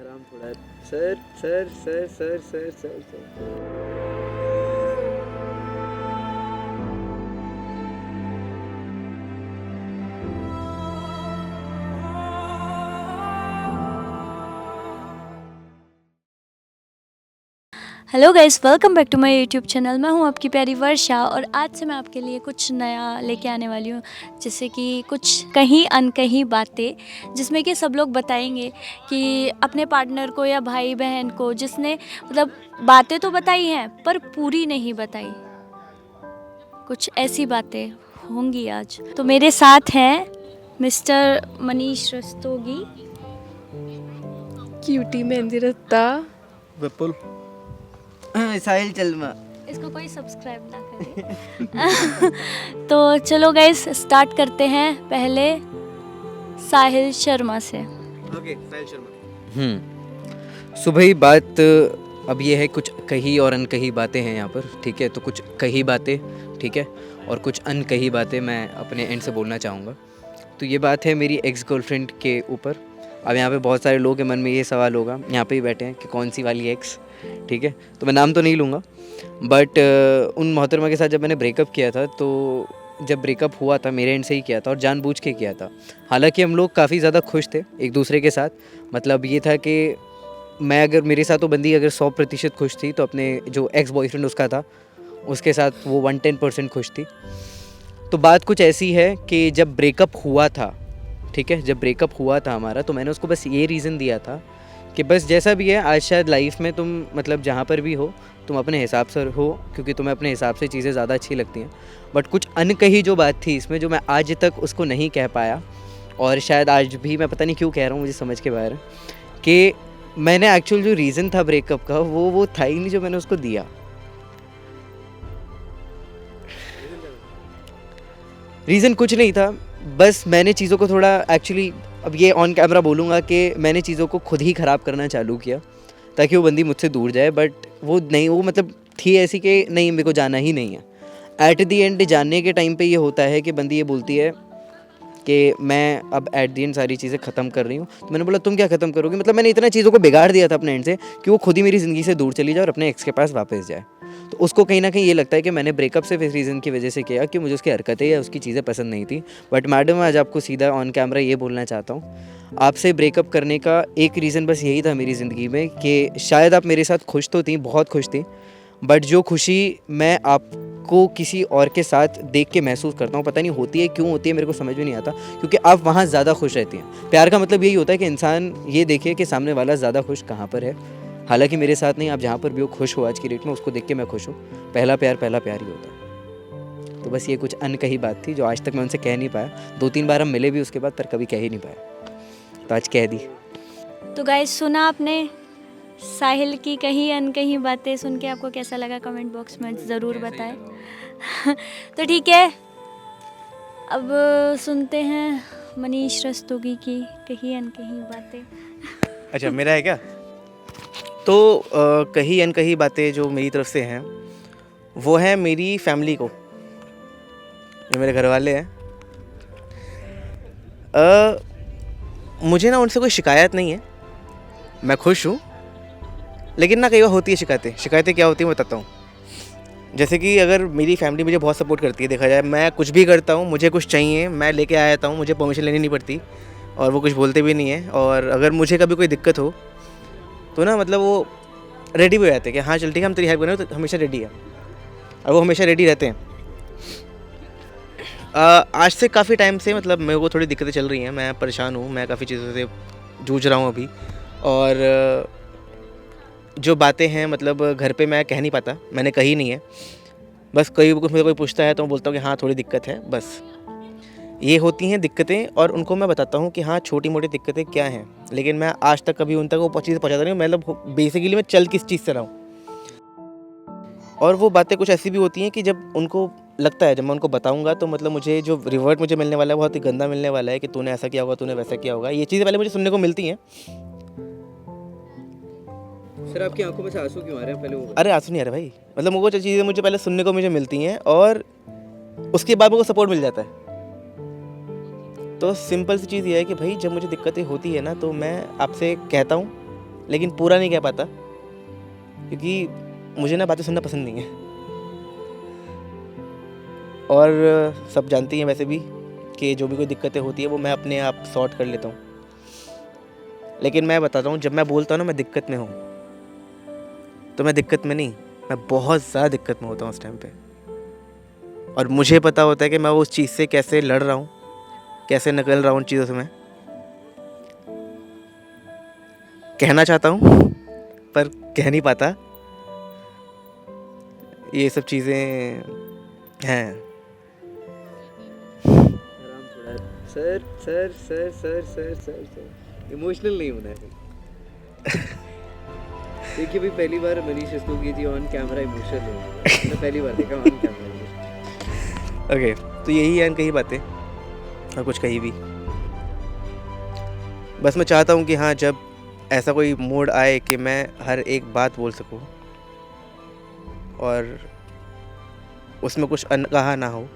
आराम थोड़ा। Sir sir sir sir sir sir sir. Hello guys, welcome back to my YouTube channel. मैं हूं आपकी प्यारी वर्षा और आज से मैं आपके लिए कुछ नया लेके आने वाली हूं, जैसे कि कुछ कहीं अनकही बातें, जिसमें कि सब लोग बताएंगे कि अपने पार्टनर को या भाई बहन को जिसने मतलब बातें तो बताई हैं पर पूरी नहीं बताई, कुछ ऐसी बातें होंगी आज। तो मेरे साथ हैं मिस्टर मनीष रस्तोगी, क्यूटी मेहंदी रत्ता, विपुल। साहिल चलमा। इसको कोई सब्सक्राइब ना करे। तो चलो गाइस स्टार्ट करते हैं पहले साहिल शर्मा से। ओके, साहिल शर्मा। सुबह ही बात अब ये है, कुछ कही और अनकही बातें हैं यहाँ पर, ठीक है। तो कुछ कही बातें, ठीक है, और कुछ अनकही बातें मैं अपने एंड से बोलना चाहूँगा। तो ये बात है मेरी एक्स गर्लफ्रेंड के ऊपर। अब यहाँ पे बहुत सारे लोगों के मन में ये सवाल होगा, यहाँ पे ही बैठे हैं, कि कौन सी वाली एक्स, ठीक है। तो मैं नाम तो नहीं लूँगा, बट उन मोहतरमा के साथ जब मैंने ब्रेकअप किया था, तो जब ब्रेकअप हुआ था मेरे एंड से ही किया था और जानबूझ के किया था। हालांकि हम लोग काफ़ी ज़्यादा खुश थे एक दूसरे के साथ। मतलब ये था कि मैं, अगर मेरे साथ तो बंदी अगर 100% खुश थी, तो अपने जो एक्स बॉयफ्रेंड उसका था उसके साथ वो 110% खुश थी। तो बात कुछ ऐसी है कि जब ब्रेकअप हुआ था, ठीक है, जब ब्रेकअप हुआ था हमारा, तो मैंने उसको बस ये रीज़न दिया था कि बस जैसा भी है, आज शायद लाइफ में तुम मतलब जहाँ पर भी हो तुम अपने हिसाब से हो, क्योंकि तुम्हें अपने हिसाब से चीज़ें ज़्यादा अच्छी लगती हैं। बट कुछ अनकही जो बात थी इसमें, जो मैं आज तक उसको नहीं कह पाया, और शायद आज भी मैं पता नहीं क्यों कह रहा हूँ, मुझे समझ के बाहर है, कि मैंने एक्चुअल जो रीज़न था ब्रेकअप का, वो था ही नहीं जो मैंने उसको दिया। रीज़न कुछ नहीं था, बस मैंने चीज़ों को थोड़ा एक्चुअली, अब ये ऑन कैमरा बोलूँगा कि मैंने चीज़ों को खुद ही ख़राब करना चालू किया ताकि वो बंदी मुझसे दूर जाए। बट वो नहीं, वो मतलब थी ऐसी कि नहीं, मेरे को जाना ही नहीं है। एट दी एंड जानने के टाइम पे ये होता है कि बंदी ये बोलती है कि मैं अब एट दी एंड सारी चीज़ें ख़त्म कर रही हूँ। तो मैंने बोला तुम क्या ख़त्म करोगे? मतलब मैंने इतना चीज़ों को बिगाड़ दिया था अपने एंड से कि वो खुद ही मेरी ज़िंदगी से दूर चली जाए और अपने एक्स के पास वापस जाए। तो उसको कहीं ना कहीं ये लगता है कि मैंने ब्रेकअप सिर्फ इस रीज़न की वजह से किया कि मुझे उसकी हरकतें या उसकी चीज़ें पसंद नहीं थी। बट मैडम, आज आपको सीधा ऑन कैमरा ये बोलना चाहता हूँ, आपसे ब्रेकअप करने का एक रीज़न बस यही था मेरी ज़िंदगी में कि शायद आप मेरे साथ खुश तो थी, बहुत खुश थी, बट जो खुशी मैं आपको किसी और के साथ देख के महसूस करता हूँ, पता नहीं होती है क्यों होती है, मेरे को समझ में नहीं आता, क्योंकि आप वहाँ ज़्यादा खुश रहती हैं। प्यार का मतलब यही होता है कि इंसान ये देखे कि सामने वाला ज़्यादा खुश कहाँ पर है। हालांकि मेरे साथ नहीं, आप जहाँ पर भी हो खुश हो आज की डेट में, उसको देख के मैं खुश हूँ। पहला प्यार ही होता है। तो बस ये कुछ अनकही बात थी जो आज तक मैं उनसे कह नहीं पाया। 2-3 बार हम मिले भी उसके बाद, पर कभी कह ही नहीं पाया, तो आज कह दी। तो गाइस, सुना आपने साहिल की कहीं अनकही बातें। सुन के आपको कैसा लगा कमेंट बॉक्स में ज़रूर बताएं। तो ठीक है, अब सुनते हैं मनीष रस्तोगी की कहीं अनकही बातें। अच्छा, मेरा है क्या? तो कही अनकही बातें जो मेरी तरफ से हैं वो है मेरी फैमिली को, जो मेरे घर वाले हैं। मुझे ना उनसे कोई शिकायत नहीं है, मैं खुश हूँ। लेकिन ना कई बार होती है शिकायतें क्या होती है मैं बताता हूँ। जैसे कि अगर मेरी फैमिली मुझे बहुत सपोर्ट करती है, देखा जाए मैं कुछ भी करता हूँ, मुझे कुछ चाहिए मैं लेके आ जाता हूँ, मुझे परमिशन लेनी नहीं पड़ती और वो कुछ बोलते भी नहीं है। और अगर मुझे कभी कोई दिक्कत हो तो ना मतलब वो रेडी भी हो जाते हैं कि हाँ चल ठीक है, हम तेरी हेल्प करें, तो हमेशा रेडी है, और वो हमेशा रेडी रहते हैं। आज से काफ़ी टाइम से मतलब मेरे को थोड़ी दिक्कतें चल रही हैं, मैं परेशान हूँ, मैं काफ़ी चीज़ों से जूझ रहा हूँ अभी। और जो बातें हैं मतलब घर पे मैं कह नहीं पाता, मैंने कही नहीं है। बस कहीं कुछ मुझे कोई पूछता है तो मैं बोलता हूँ कि हाँ थोड़ी दिक्कत है, बस ये होती हैं दिक्कतें। और उनको मैं बताता हूँ कि हाँ छोटी मोटी दिक्कतें क्या हैं, लेकिन मैं आज तक कभी उन तक वो चीज़ पहुँचाता नहीं हूँ। मतलब बेसिकली मैं चल किस चीज़ से रहा हूँ। और वो बातें कुछ ऐसी भी होती हैं कि जब उनको लगता है, जब मैं उनको बताऊंगा तो मतलब मुझे जो रिवर्ट मुझे मिलने वाला है बहुत ही गंदा मिलने वाला है कि तूने ऐसा किया होगा, तूने वैसा किया होगा। ये चीज़ें पहले मुझे सुनने को मिलती हैं। सर, आपकी आंखों में से आंसू क्यों आ रहे हैं? पहले वो अरे आंसू नहीं आ रहे भाई, मतलब वो चीज़ें मुझे पहले सुनने को मुझे मिलती हैं और उसके बाद मुझे सपोर्ट मिल जाता है। तो सिंपल सी चीज़ ये है कि भाई जब मुझे दिक्कतें होती है ना, तो मैं आपसे कहता हूँ लेकिन पूरा नहीं कह पाता क्योंकि मुझे ना बातें सुनना पसंद नहीं है। और सब जानती हैं वैसे भी कि जो भी कोई दिक्कतें होती है वो मैं अपने आप सॉर्ट कर लेता हूँ। लेकिन मैं बताता हूँ, जब मैं बोलता हूँ ना मैं दिक्कत में हूँ, तो मैं दिक्कत में नहीं, मैं बहुत ज़्यादा दिक्कत में होता हूँ उस टाइम पे। और मुझे पता होता है कि मैं उस चीज़ से कैसे लड़ रहा हूँ, कैसे निकल रहा हूँ उन चीज़ों से। मैं कहना चाहता हूँ पर कह नहीं पाता। ये सब चीज़ें हैं। आराम थोड़ा। Sir sir sir sir sir sir sir emotional नहीं होना है। देखिए भाई, पहली बार मनीष इसको की थी ऑन कैमरा इमोशनल हो। मैंने पहली बार देखा ऑन कैमरा। ओके, तो यही है कही बातें और कुछ कही भी। बस मैं चाहता हूँ कि हाँ, जब ऐसा कोई मूड आए कि मैं हर एक बात बोल सकूँ और उसमें कुछ अनकहा ना हो,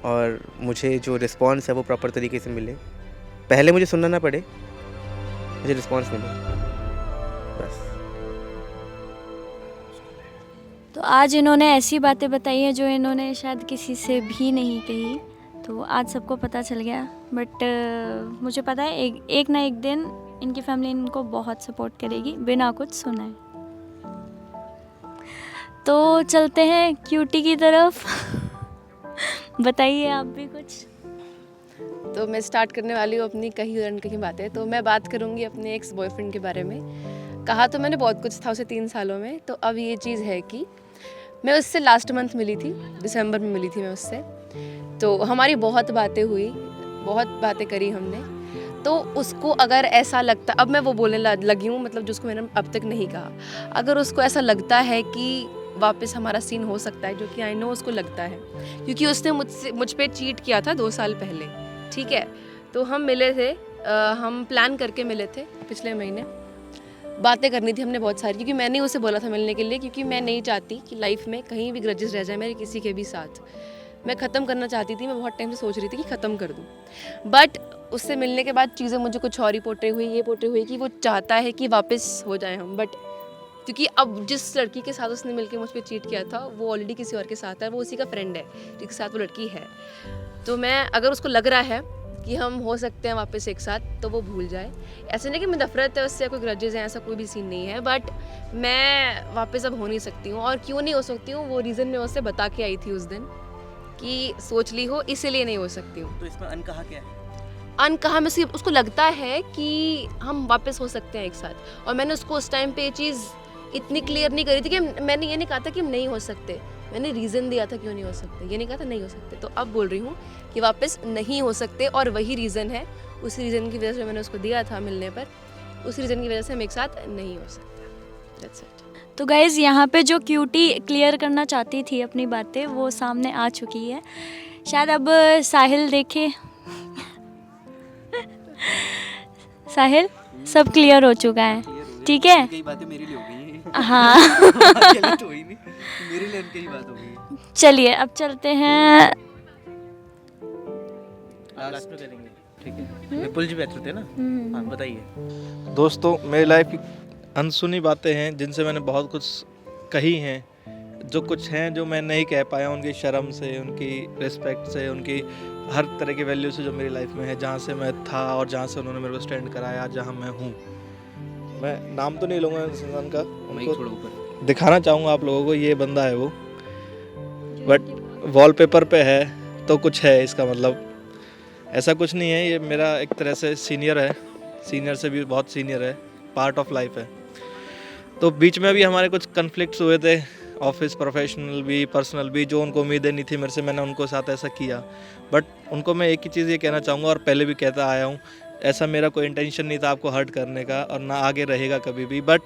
और मुझे जो रिस्पॉन्स है वो प्रॉपर तरीके से मिले। पहले मुझे सुनना ना पड़े, मुझे रिस्पॉन्स मिले, बस। तो आज इन्होंने ऐसी बातें बताई हैं जो इन्होंने शायद किसी से भी नहीं कही, तो आज सबको पता चल गया। बट मुझे पता है एक ना एक दिन इनकी फैमिली इनको बहुत सपोर्ट करेगी बिना कुछ सुनाए। तो चलते हैं क्यूटी की तरफ। बताइए आप भी कुछ। तो मैं स्टार्ट करने वाली हूँ अपनी कही और अनकही बातें। तो मैं बात करूँगी अपने एक्स बॉयफ्रेंड के बारे में। कहा तो मैंने बहुत कुछ था उसे 3 सालों में। तो अब ये चीज़ है कि मैं उससे लास्ट मंथ मिली थी, दिसंबर में मिली थी मैं उससे। तो हमारी बहुत बातें हुई, बहुत बातें करी हमने। तो उसको अगर ऐसा लगता, अब मैं वो बोलने लगी हूँ मतलब जिसको मैंने अब तक नहीं कहा, अगर उसको ऐसा लगता है कि वापस हमारा सीन हो सकता है, जो कि आई नो उसको लगता है क्योंकि उसने मुझ पे चीट किया था 2 साल पहले, ठीक है। तो हम मिले थे, हम प्लान करके मिले थे पिछले महीने। बातें करनी थी हमने बहुत सारी, क्योंकि मैंने उसे बोला था मिलने के लिए, क्योंकि मैं नहीं चाहती कि लाइफ में कहीं भी ग्रजेस रह जाए मेरे किसी के भी साथ। मैं ख़त्म करना चाहती थी, मैं बहुत टाइम से सोच रही थी कि ख़त्म कर दूँ। बट उससे मिलने के बाद चीज़ें मुझे कुछ और ही पोर्ट्रे हुई, ये पोर्ट्रे हुई कि वो चाहता है कि वापस हो जाए हम। बट क्योंकि अब जिस लड़की के साथ उसने मिलकर मुझ पर चीट किया था वो ऑलरेडी किसी और के साथ है, वो उसी का फ्रेंड है जिसके साथ वो लड़की है। तो मैं, अगर उसको लग रहा है कि हम हो सकते हैं वापस एक साथ, तो वो भूल जाए। ऐसे नहीं कि मैं नफरत है उससे, कोई ग्रजेस हैं, ऐसा कोई भी सीन नहीं है। बट मैं वापस अब हो नहीं सकती हूँ। और क्यों नहीं हो सकती हूँ, वो रीज़न मैं उससे बता के आई थी उस दिन कि सोच ली हो, इसीलिए नहीं हो सकती हूँ। तो इसमें अनकहा क्या है? अनकहा में सिर्फ उसको लगता है कि हम वापस हो सकते हैं एक साथ। और मैंने उसको उस टाइम पे ये चीज़ इतनी क्लियर नहीं करी थी कि मैंने ये नहीं कहा था कि हम नहीं हो सकते, मैंने रीज़न दिया था क्यों नहीं हो सकते, ये नहीं कहा था नहीं हो सकते। तो अब बोल रही हूँ कि वापस नहीं हो सकते, और वही रीज़न है, उस रीज़न की वजह से मैंने उसको दिया था मिलने पर, उस रीज़न की वजह से हम एक साथ नहीं हो सकते। That's it. तो गाइज़ यहाँ पे जो क्यूटी क्लियर करना चाहती थी अपनी बातें, वो सामने आ चुकी है। शायद अब साहिल देखे। साहिल, सब क्लियर हो चुका है, ठीक है। कई बातें मेरे लिए हो गई हैं। हाँ। अकेले तो हुई नहीं, मेरे लिए उनकी ही बात हो गई। चलिए अब चलते हैं। लास्ट में करेंगे, ठीक है। विपुल जी बैठ थे ना, हाँ बताइए। दोस्तों, मेरी लाइफ की अनसुनी बातें हैं जिनसे मैंने बहुत कुछ कही हैं, जो कुछ हैं जो मैं नहीं कह पाया, उनकी शर्म से, उनकी रिस्पेक्ट से, उनकी हर तरह की वैल्यू से जो मेरी लाइफ में है, जहाँ से मैं था और जहाँ से उन्होंने मेरे को स्टैंड कराया, जहाँ मैं हूँ। मैं नाम तो नहीं लूँगा इंसान का, उनको दिखाना चाहूँगा आप लोगों को, ये बंदा है वो। बट वॉलपेपर पे है तो कुछ है, इसका मतलब ऐसा कुछ नहीं है। ये मेरा एक तरह से सीनियर है, सीनियर से भी बहुत सीनियर है, पार्ट ऑफ लाइफ है। तो बीच में भी हमारे कुछ कन्फ्लिक्ट्स हुए थे, ऑफिस, प्रोफेशनल भी, पर्सनल भी, जो उनको उम्मीदें नहीं थी मेरे से, मैंने उनको साथ ऐसा किया। बट उनको मैं एक ही चीज़ ये कहना चाहूँगा, और पहले भी कहता आया हूँ, ऐसा मेरा कोई इंटेंशन नहीं था आपको हर्ट करने का, और ना आगे रहेगा कभी भी। बट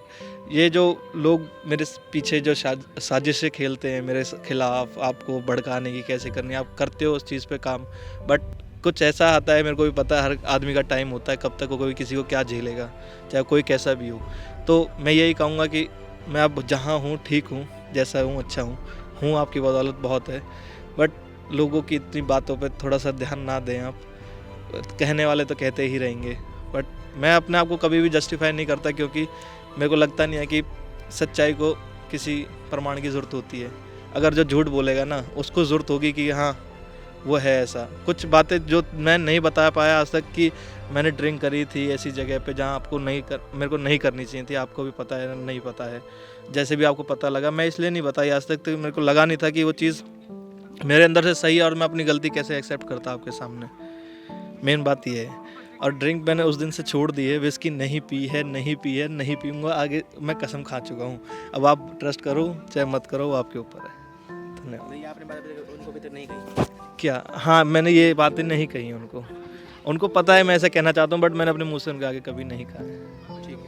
ये जो लोग मेरे पीछे जो साजिशें खेलते हैं मेरे खिलाफ, आपको भड़काने की, कैसे करनी, आप करते हो उस चीज़ पे काम। बट कुछ ऐसा आता है, मेरे को भी पता है, हर आदमी का टाइम होता है, कब तक वो कोई किसी को क्या झेलेगा, चाहे कोई कैसा भी हो। तो मैं यही कहूँगा कि मैं अब जहाँ हूँ ठीक हूँ, जैसा हूँ अच्छा हूँ, आपकी बदौलत बहुत है। बट लोगों की इतनी बातों पे थोड़ा सा ध्यान ना दें आप, कहने वाले तो कहते ही रहेंगे, बट मैं अपने आप को कभी भी जस्टिफाई नहीं करता, क्योंकि मेरे को लगता नहीं है कि सच्चाई को किसी प्रमाण की ज़रूरत होती है। अगर जो झूठ बोलेगा ना, उसको ज़रूरत होगी कि हाँ वो है ऐसा। कुछ बातें जो मैं नहीं बता पाया आज तक कि मैंने ड्रिंक करी थी ऐसी जगह पे जहाँ आपको मेरे को नहीं करनी चाहिए थी, आपको भी पता है नहीं पता है, जैसे भी आपको पता लगा, मैं इसलिए नहीं बताई आज तक, तो मेरे को लगा नहीं था कि वो चीज़ मेरे अंदर से सही है और मैं अपनी गलती कैसे एक्सेप्ट करता आपके सामने। मेन बात ये है। और ड्रिंक मैंने उस दिन से छोड़ दी है, विस्की नहीं पी है, नहीं पीऊँगा आगे, मैं कसम खा चुका हूँ। अब आप ट्रस्ट करो चाहे मत करो, वो आपके ऊपर है। धन्यवाद। ये आपने बात उनको भी तो नहीं कही क्या? हाँ, मैंने ये बातें नहीं कही उनको पता है मैं ऐसा कहना चाहता हूँ, बट मैंने अपने मुंह से उनके आगे कभी नहीं कहा है। ठीक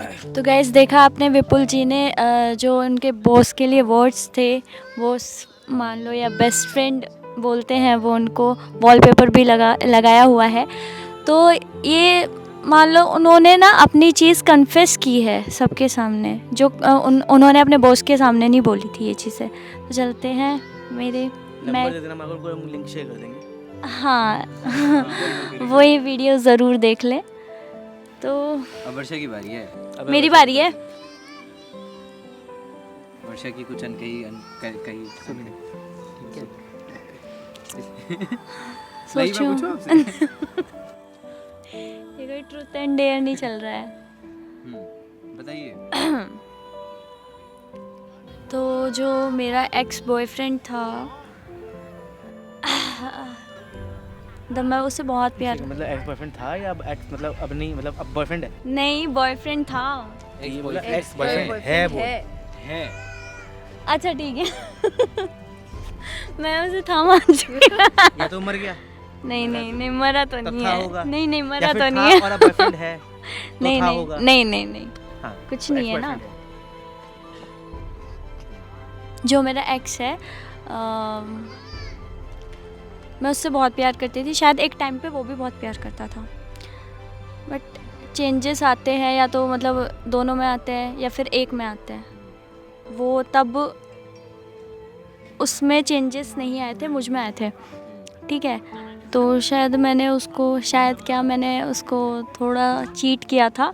है। तो गाइस देखा आपने विपुल जी ने जो उनके बॉस के लिए वर्ड्स थे, बॉस मान लो या बेस्ट फ्रेंड बोलते हैं, वो उनको वॉलपेपर भी लगाया हुआ है। तो ये मान लो उन्होंने ना अपनी चीज़ कन्फेस की है सबके सामने, जो उन्होंने अपने बॉस के सामने नहीं बोली थी ये चीज़ें। तो चलते हैं मैं नंबर दे देना, मैं आपको लिंक शेयर कर देंगे। हाँ वही वीडियो ज़रूर देख लें। तो अब वर्षा की बारी है। मेरी बारी है। वर्षा की कुछ कही सोचूं ये कोई ट्रूथ एंड डेयर नहीं चल रहा है। बताइए। तो जो मेरा एक्स बॉयफ्रेंड था, तब मैं उससे बहुत प्यार, मतलब एक्स बॉयफ्रेंड था या अब एक्स मतलब अब नहीं, मतलब अब बॉयफ्रेंड है? नहीं बॉयफ्रेंड था। ये बोला एक्स बॉयफ्रेंड है वो है। अच्छा ठीक है मैं उसे था मान चुकी। या तो मर गया, नहीं मरा तो तब नहीं था है। होगा। नहीं या मरा फिर तो था नहीं है। और अब बॉयफ्रेंड है तो नहीं था नहीं होगा। नहीं हाँ, कुछ तो नहीं है ना। ex-boyfriend जो मेरा एक्स है, मैं उससे बहुत प्यार करती थी। शायद एक टाइम पे वो भी बहुत प्यार करता था, बट चेंजेस आते हैं, या तो मतलब दोनों में आते हैं या फिर एक में आते हैं। वो तब उसमें चेंजेस नहीं आए थे, मुझ में आए थे। ठीक है, तो शायद मैंने उसको थोड़ा चीट किया था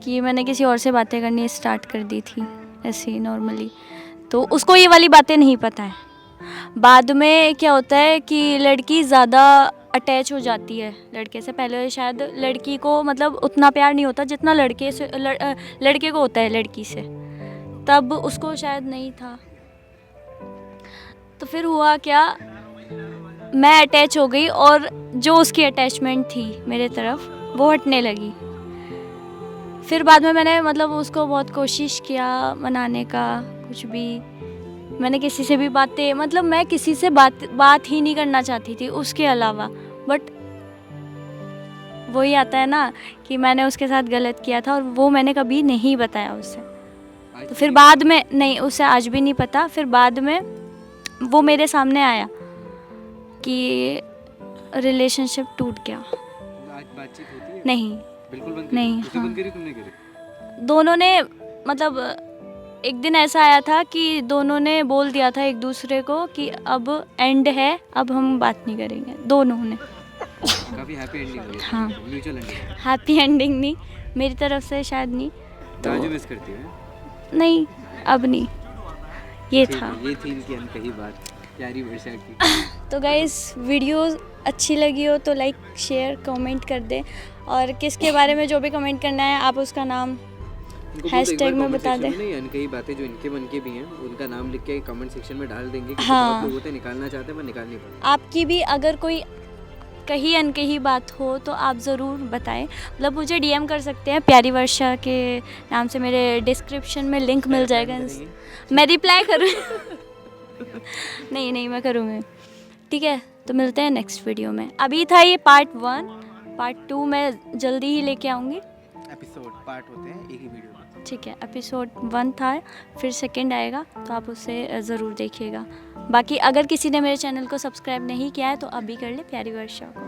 कि मैंने किसी और से बातें करनी स्टार्ट कर दी थी ऐसे ही नॉर्मली। तो उसको ये वाली बातें नहीं पता है। बाद में क्या होता है कि लड़की ज़्यादा अटैच हो जाती है लड़के से। पहले शायद लड़की को मतलब उतना प्यार नहीं होता जितना लड़के को होता है लड़की से, तब उसको शायद नहीं था। तो फिर हुआ क्या, मैं अटैच हो गई और जो उसकी अटैचमेंट थी मेरे तरफ वो हटने लगी। फिर बाद में मैंने मतलब उसको बहुत कोशिश किया मनाने का, कुछ भी मैंने किसी से भी मैं किसी से बात ही नहीं करना चाहती थी उसके अलावा। बट वही आता है ना कि मैंने उसके साथ गलत किया था और वो मैंने कभी नहीं बताया उससे। तो फिर बाद में नहीं, उसे आज भी नहीं पता। फिर बाद में वो मेरे सामने आया कि रिलेशनशिप टूट गया। आज बातचीत होती है? नहीं, बिल्कुल बंद नहीं, उसने हाँ। बंद करी, तुमने करी? दोनों ने मतलब एक दिन ऐसा आया था कि दोनों ने बोल दिया था एक दूसरे को कि अब एंड है, अब हम बात नहीं करेंगे। दोनों ने काफी हैप्पी एंडिंग हुई। हाँ। Mutual ending. हैप्पी एंडिंग नहीं, मेरी तरफ से शायद नहीं। तो आज मिस करती है? नहीं, अब नहीं, ये ठीक था। है, ये थी इनकी अनकही बात, प्यारी वर्षा की। तो गाइस वीडियो अच्छी लगी हो तो लाइक शेयर कमेंट कर दें, और किसके बारे में जो भी कमेंट करना है आप उसका नाम हैशटैग में बता दें। नहीं, अनकही बातें जो इनके मन के भी हैं उनका नाम लिख के कमेंट सेक्शन में डाल देंगे। हाँ। बहुत लोग होते हैं निकालना चाहते हैं पर निकाल नहीं पाते। आपकी भी अगर कोई कहीं अनकही बात हो तो आप ज़रूर बताएं। मतलब मुझे डीएम कर सकते हैं, प्यारी वर्षा के नाम से मेरे डिस्क्रिप्शन में लिंक मिल जाएगा। मैं रिप्लाई करूँ नहीं मैं करूँगी। ठीक है, तो मिलते हैं नेक्स्ट वीडियो में। अभी था ये पार्ट 1, पार्ट 2 मैं जल्दी ही लेके आऊँगी। एपिसोड पार्ट होते हैं एक ही वीडियो में। ठीक है, एपिसोड 1 था, फिर सेकंड आएगा तो आप उसे ज़रूर देखिएगा। बाकी अगर किसी ने मेरे चैनल को सब्सक्राइब नहीं किया है तो अभी कर ले प्यारी वर्षा को।